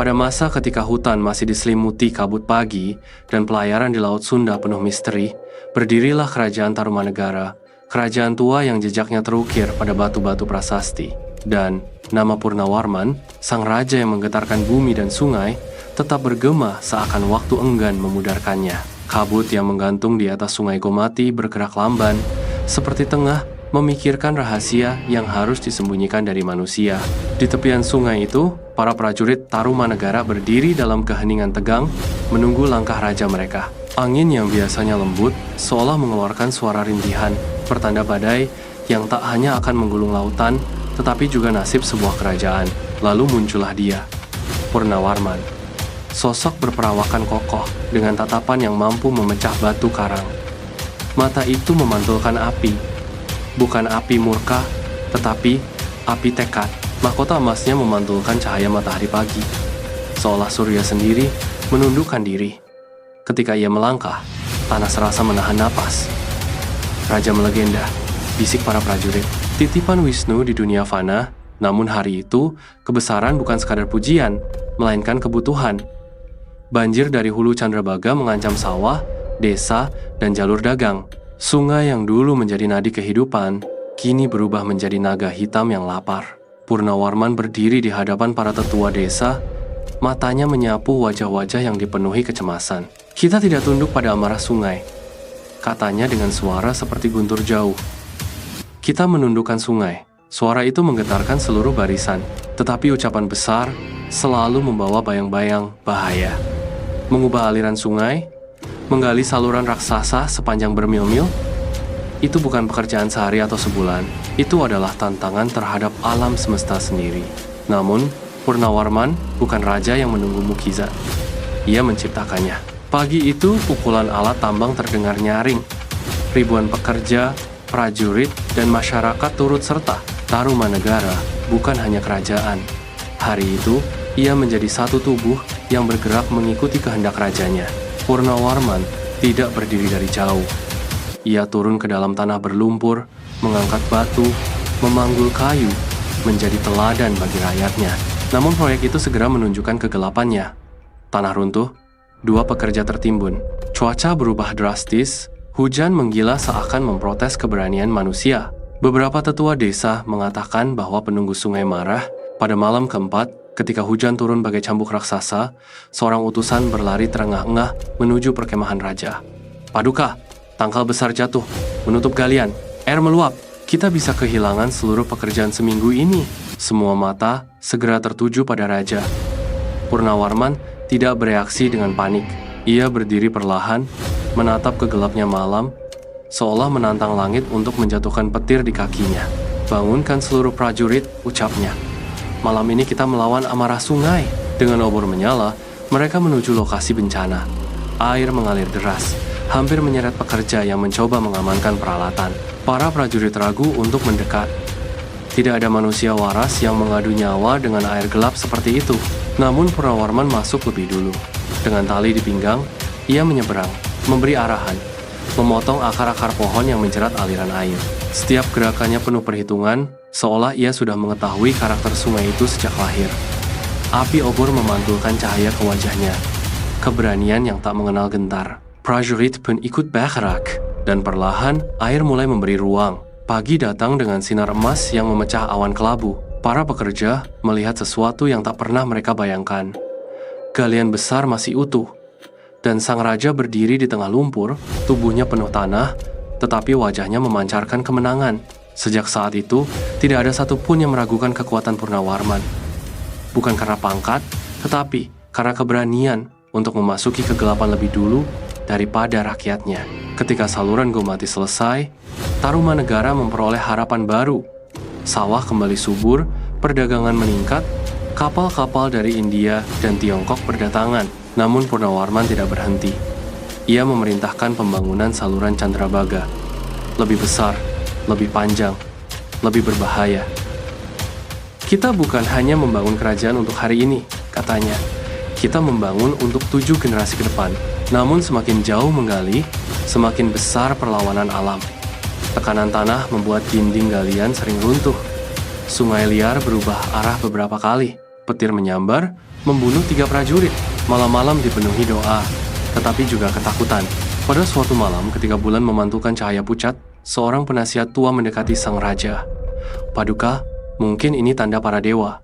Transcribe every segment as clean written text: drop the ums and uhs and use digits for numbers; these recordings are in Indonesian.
Pada masa ketika hutan masih diselimuti kabut pagi dan pelayaran di Laut Sunda penuh misteri, berdirilah Kerajaan Tarumanegara, kerajaan tua yang jejaknya terukir pada batu-batu prasasti. Dan nama Purnawarman, sang raja yang menggetarkan bumi dan sungai, tetap bergema seakan waktu enggan memudarkannya. Kabut yang menggantung di atas sungai Gomati bergerak lamban, seperti tengah memikirkan rahasia yang harus disembunyikan dari manusia. Di tepian sungai itu, para prajurit Tarumanegara berdiri dalam keheningan tegang, menunggu langkah raja mereka. Angin yang biasanya lembut, seolah mengeluarkan suara rintihan, pertanda badai yang tak hanya akan menggulung lautan, tetapi juga nasib sebuah kerajaan. Lalu muncullah dia, Purnawarman. Sosok berperawakan kokoh, dengan tatapan yang mampu memecah batu karang. Mata itu memantulkan api, bukan api murka, tetapi api tekad. Mahkota emasnya memantulkan cahaya matahari pagi, seolah surya sendiri menundukkan diri. Ketika ia melangkah, tanah serasa menahan napas. Raja melegenda, bisik para prajurit. Titipan Wisnu di dunia fana, namun hari itu, kebesaran bukan sekadar pujian, melainkan kebutuhan. Banjir dari hulu Candrabaga mengancam sawah, desa, dan jalur dagang. Sungai yang dulu menjadi nadi kehidupan, kini berubah menjadi naga hitam yang lapar. Purnawarman berdiri di hadapan para tetua desa, matanya menyapu wajah-wajah yang dipenuhi kecemasan. Kita tidak tunduk pada amarah sungai, katanya dengan suara seperti guntur jauh. Kita menundukkan sungai. Suara itu menggetarkan seluruh barisan, tetapi ucapan besar selalu membawa bayang-bayang bahaya. Mengubah aliran sungai, menggali saluran raksasa sepanjang bermil-mil, itu bukan pekerjaan sehari atau sebulan. Itu adalah tantangan terhadap alam semesta sendiri. Namun, Purnawarman bukan raja yang menunggu mukjizat. Ia menciptakannya. Pagi itu, pukulan alat tambang terdengar nyaring. Ribuan pekerja, prajurit, dan masyarakat turut serta. Tarumanegara bukan hanya kerajaan. Hari itu, ia menjadi satu tubuh yang bergerak mengikuti kehendak rajanya. Purnawarman tidak berdiri dari jauh. Ia turun ke dalam tanah berlumpur, mengangkat batu, memanggul kayu, menjadi teladan bagi rakyatnya. Namun proyek itu segera menunjukkan kegelapannya. Tanah runtuh, dua pekerja tertimbun. Cuaca berubah drastis, hujan menggila seakan memprotes keberanian manusia. Beberapa tetua desa mengatakan bahwa penunggu sungai marah. Pada malam keempat, ketika hujan turun bagai cambuk raksasa, seorang utusan berlari terengah-engah menuju perkemahan raja. Paduka, tangkal besar jatuh, menutup galian, air meluap. Kita bisa kehilangan seluruh pekerjaan seminggu ini. Semua mata segera tertuju pada raja. Purnawarman tidak bereaksi dengan panik. Ia berdiri perlahan, menatap ke gelapnya malam, seolah menantang langit untuk menjatuhkan petir di kakinya. Bangunkan seluruh prajurit, ucapnya. Malam ini kita melawan amarah sungai. Dengan obor menyala, mereka menuju lokasi bencana. Air mengalir deras, hampir menyeret pekerja yang mencoba mengamankan peralatan. Para prajurit ragu untuk mendekat. Tidak ada manusia waras yang mengadu nyawa dengan air gelap seperti itu. Namun Purnawarman masuk lebih dulu. Dengan tali di pinggang, ia menyeberang, memberi arahan, memotong akar-akar pohon yang menjerat aliran air. Setiap gerakannya penuh perhitungan, seolah ia sudah mengetahui karakter sungai itu sejak lahir. Api obor memantulkan cahaya ke wajahnya. Keberanian yang tak mengenal gentar. Prajurit pun ikut bergerak, dan perlahan air mulai memberi ruang. Pagi datang dengan sinar emas yang memecah awan kelabu. Para pekerja melihat sesuatu yang tak pernah mereka bayangkan. Galian besar masih utuh, dan sang raja berdiri di tengah lumpur, tubuhnya penuh tanah, tetapi wajahnya memancarkan kemenangan. Sejak saat itu, tidak ada satupun yang meragukan kekuatan Purnawarman. Bukan karena pangkat, tetapi karena keberanian untuk memasuki kegelapan lebih dulu daripada rakyatnya. Ketika saluran Gomati selesai, Tarumanegara memperoleh harapan baru. Sawah kembali subur, perdagangan meningkat, kapal-kapal dari India dan Tiongkok berdatangan. Namun Purnawarman tidak berhenti. Ia memerintahkan pembangunan saluran Candrabaga. Lebih besar, lebih panjang, lebih berbahaya. Kita bukan hanya membangun kerajaan untuk hari ini, katanya. Kita membangun untuk 7 generasi ke depan. Namun semakin jauh menggali, semakin besar perlawanan alam. Tekanan tanah membuat dinding galian sering runtuh. Sungai liar berubah arah beberapa kali. petir menyambar, membunuh 3 prajurit. Malam-malam dipenuhi doa, tetapi juga ketakutan. Pada suatu malam, ketika bulan memantulkan cahaya pucat, seorang penasihat tua mendekati sang raja. Paduka, mungkin ini tanda para dewa.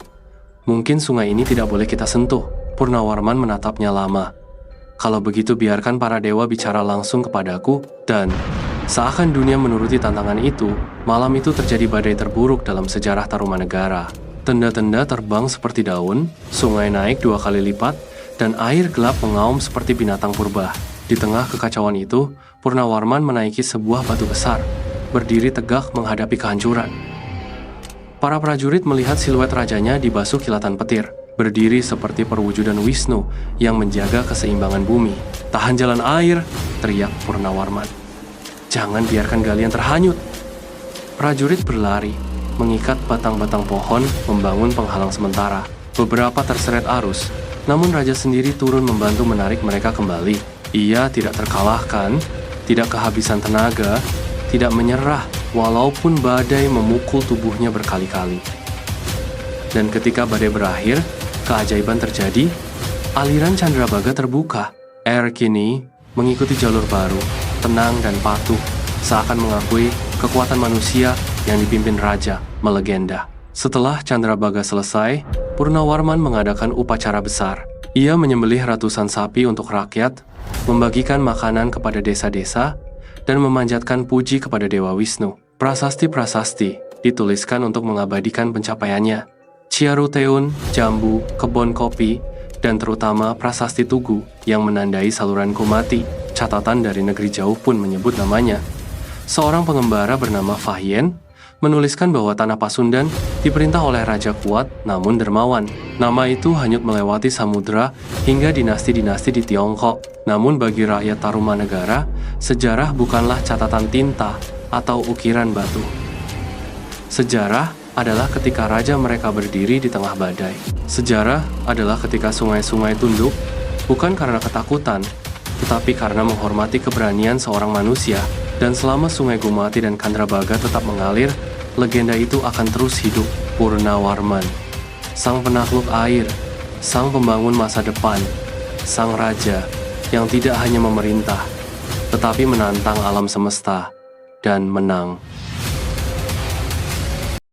Mungkin sungai ini tidak boleh kita sentuh. Purnawarman menatapnya lama. Kalau begitu biarkan para dewa bicara langsung kepadaku, dan seakan dunia menuruti tantangan itu, malam itu terjadi badai terburuk dalam sejarah Tarumanegara. Tenda-tenda terbang seperti daun, sungai naik 2 kali lipat, dan air gelap mengaum seperti binatang purba. Di tengah kekacauan itu, Purnawarman menaiki sebuah batu besar, berdiri tegak menghadapi kehancuran. Para prajurit melihat siluet rajanya dibasuh kilatan petir, berdiri seperti perwujudan Wisnu yang menjaga keseimbangan bumi. "Tahan jalan air," teriak Purnawarman. "Jangan biarkan galian terhanyut." Prajurit berlari, mengikat batang-batang pohon, membangun penghalang sementara. Beberapa terseret arus, namun raja sendiri turun membantu menarik mereka kembali. Ia tidak terkalahkan, tidak kehabisan tenaga, tidak menyerah, walaupun badai memukul tubuhnya berkali-kali. Dan ketika badai berakhir, keajaiban terjadi. Aliran Candrabaga terbuka. Air kini mengikuti jalur baru, tenang dan patuh, seakan mengakui kekuatan manusia yang dipimpin raja melegenda. Setelah Candrabaga selesai, Purnawarman mengadakan upacara besar. Ia menyembelih ratusan sapi untuk rakyat, membagikan makanan kepada desa-desa, dan memanjatkan puji kepada Dewa Wisnu. Prasasti-prasasti dituliskan untuk mengabadikan pencapaiannya. Ciaruteun, Jambu, kebun kopi, dan terutama prasasti Tugu yang menandai saluran Kumati. Catatan dari negeri jauh pun menyebut namanya. Seorang pengembara bernama Fahien menuliskan bahwa tanah Pasundan diperintah oleh raja kuat namun dermawan. Nama itu hanyut melewati samudera hingga dinasti-dinasti di Tiongkok. Namun bagi rakyat Tarumanegara, sejarah bukanlah catatan tinta atau ukiran batu. Sejarah adalah ketika raja mereka berdiri di tengah badai. Sejarah adalah ketika sungai-sungai tunduk, bukan karena ketakutan, tetapi karena menghormati keberanian seorang manusia. Dan selama sungai Gumati dan Candrabaga tetap mengalir, legenda itu akan terus hidup. Purnawarman, sang penakluk air, sang pembangun masa depan, sang raja yang tidak hanya memerintah, tetapi menantang alam semesta dan menang.